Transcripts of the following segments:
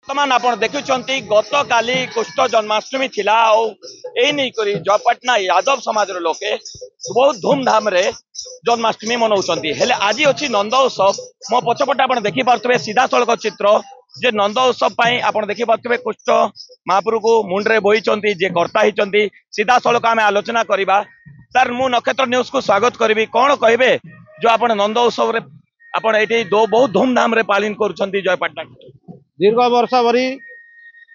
ବର୍ତ୍ତମାନ ଆପଣ ଦେଖୁଛନ୍ତି ଗତକାଲି କୃଷ୍ଣ ଜନ୍ମାଷ୍ଟମୀ ଥିଲା ଆଉ ଏଇ ନେଇକରି ଜୟପାଟନା ଯାଦବ ସମାଜର ଲୋକେ ବହୁତ ଧୁମଧାମରେ ଜନ୍ମାଷ୍ଟମୀ ମନାଉଛନ୍ତି। ହେଲେ ଆଜି ଅଛି ନନ୍ଦ ଉତ୍ସବ। ମୋ ପଛପଟେ ଆପଣ ଦେଖିପାରୁଥିବେ ସିଧାସଳଖ ଚିତ୍ର ଯେ ନନ୍ଦ ଉତ୍ସବ ପାଇଁ ଆପଣ ଦେଖିପାରୁଥିବେ କୃଷ୍ଣ ମହାପ୍ରଭୁକୁ ମୁଣ୍ଡରେ ବୋହିଛନ୍ତି ଯେ କର୍ତ୍ତା ହେଇଛନ୍ତି। ସିଧାସଳଖ ଆମେ ଆଲୋଚନା କରିବା। ସାର୍ ମୁଁ ନକ୍ଷତ୍ର ନ୍ୟୁଜକୁ ସ୍ୱାଗତ କରିବି। କ'ଣ କହିବେ ଯୋଉ ଆପଣ ନନ୍ଦ ଉତ୍ସବରେ ଆପଣ ଏଠି ବହୁତ ଧୁମଧାମରେ ପାଳନ କରୁଛନ୍ତି ଜୟପାଟନା? दीर्घ वर्ष भरी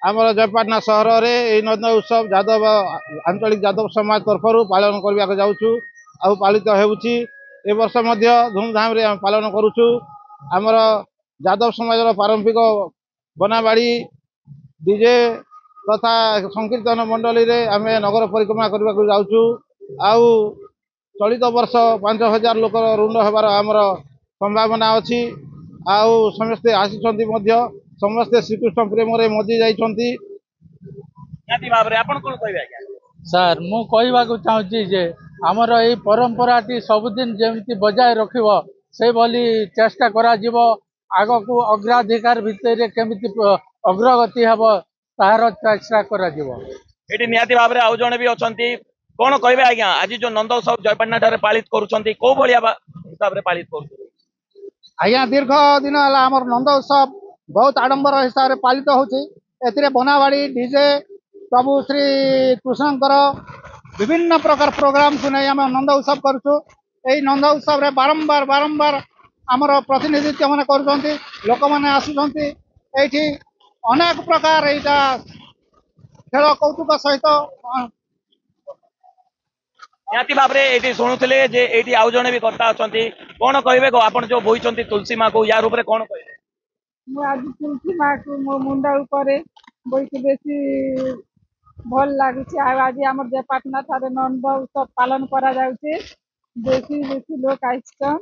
आमर जयपाटना सहर में नंद उत्सव यादव आंचलिक यादव समाज तरफ पालन करने जाऊँ पालित होउछि। ए वर्ष धूमधाम रे पालन करुछु। आमर यादव समाज पारंपरिक बनाबाड़ी डीजे तथा संकीर्तन मंडली रे आमे नगर परिक्रमा करने को जाऊँ। आउ चलित वर्ष 5000 लोक ऋण होबार आमर संभावना अच्छी। आउ समस्ते आसिछन्ति मध्य समस्ते श्रीकृष्ण प्रेम रे मजी जाइछन्ति। निहाती भाबरे आपण कोन कहबे आज्ञा? सर मु कहवाक चाहूँगी जे आमर ये परंपराटी सबुदिन जेमती बजाय रखिबो से भली चेष्टा करा जिवो। आगकू अग्राधिकार भितर केमिति अग्रगति हेबो ताहार चेष्टा करा जिवो। एटी निहाती भाबरे आउ जणे भी अछन्ति। कोन कहबे आज्ञा आज जो नंद उत्सव जयपाटना ठारे पालित करूछन्ति को भलिया हिसाब रे पालित करूछन्ति? आज्ञा दीर्घ दिन हला आमर नंद उत्सव बहुत आडंबर हिसाब रे पालित होछि। एथिरे बनावाड़ी डीजे प्रभु श्री कृष्णकर विभिन्न प्रकार प्रोग्राम को नहीं आम नंद उत्सव करुछु। एई नंद उत्सव रे बारंबार बारंबार आमर प्रतिनिधित्व माने करूछन्ति। लोक माने आसुछन्ति। एठी अनेक प्रकार एटा खेल कौतुक सहित निहाती भाबरे एटी सुनुथिले जे एटी आउ जणे भी कर्ता अछन्ति। कोन कहबे गो आपण जो बोइछन्ति तुलसी माँ को यार ऊपर कोन कहबे? आज तुलसी माँ को मो मुंडा ऊपर बोईके बेसी भल लगुच। आज आम जयपाटना ठारे नंद उत्सव पालन करा जाउचे। बेसी बेसी लोक आइछन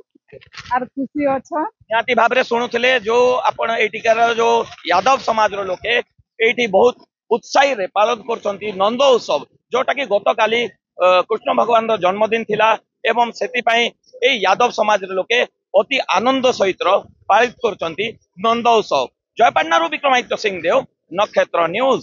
आर खुशी अच्छा। निहाती भाबरे सुनुथिले जो आपण एटिकार जो यादव समाज रो लोके एटी बहुत उत्साही रे पालन करछन्ति नंद उत्सव जोटा कि गतकाली कृष्ण भगवान रो जन्मदिन थिला एवं सेति पई ए यादव समाज रो लोके अति आनंद सहित पालित करछन्ति नंद उत्सव। जयपाटना रो विक्रमादित्य सिंह देव, नक्षत्र न्यूज।